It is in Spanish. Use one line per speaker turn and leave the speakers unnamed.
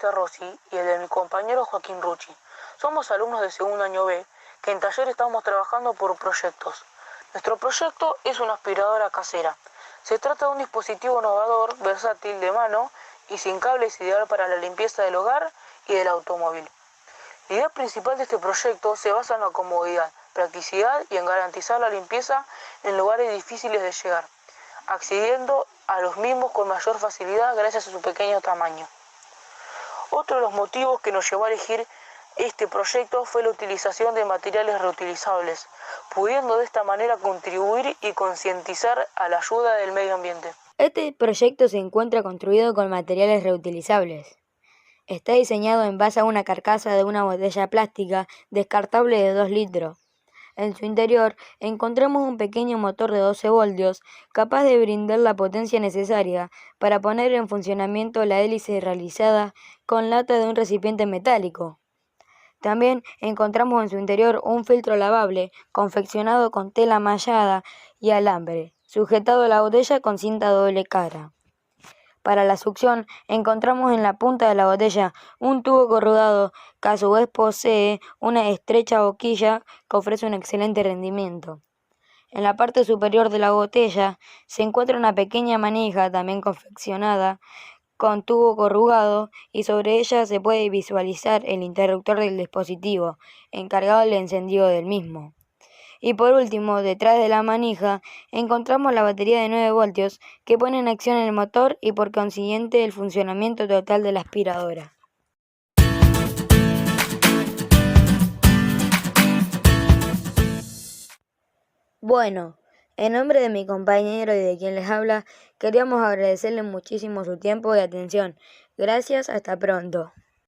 Esther Rossi y el de mi compañero Joaquín Rucci. Somos alumnos de segundo año B, que en taller estamos trabajando por proyectos. Nuestro proyecto es una aspiradora casera. Se trata de un dispositivo innovador, versátil, de mano y sin cables, ideal para la limpieza del hogar y del automóvil. La idea principal de este proyecto se basa en la comodidad, practicidad y en garantizar la limpieza en lugares difíciles de llegar, accediendo a los mismos con mayor facilidad gracias a su pequeño tamaño. Otro de los motivos que nos llevó a elegir este proyecto fue la utilización de materiales reutilizables, pudiendo de esta manera contribuir y concientizar a la ayuda del medio ambiente.
Este proyecto se encuentra construido con materiales reutilizables. Está diseñado en base a una carcasa de una botella plástica descartable de 2 litros. En su interior encontramos un pequeño motor de 12 voltios capaz de brindar la potencia necesaria para poner en funcionamiento la hélice realizada con lata de un recipiente metálico. También encontramos en su interior un filtro lavable confeccionado con tela mallada y alambre, sujetado a la botella con cinta doble cara. Para la succión encontramos en la punta de la botella un tubo corrugado que a su vez posee una estrecha boquilla que ofrece un excelente rendimiento. En la parte superior de la botella se encuentra una pequeña manija también confeccionada con tubo corrugado y sobre ella se puede visualizar el interruptor del dispositivo, encargado del encendido del mismo. Y por último, detrás de la manija, encontramos la batería de 9 voltios que pone en acción el motor y por consiguiente el funcionamiento total de la aspiradora. Bueno, en nombre de mi compañero y de quien les habla, queríamos agradecerle muchísimo su tiempo y atención. Gracias, hasta pronto.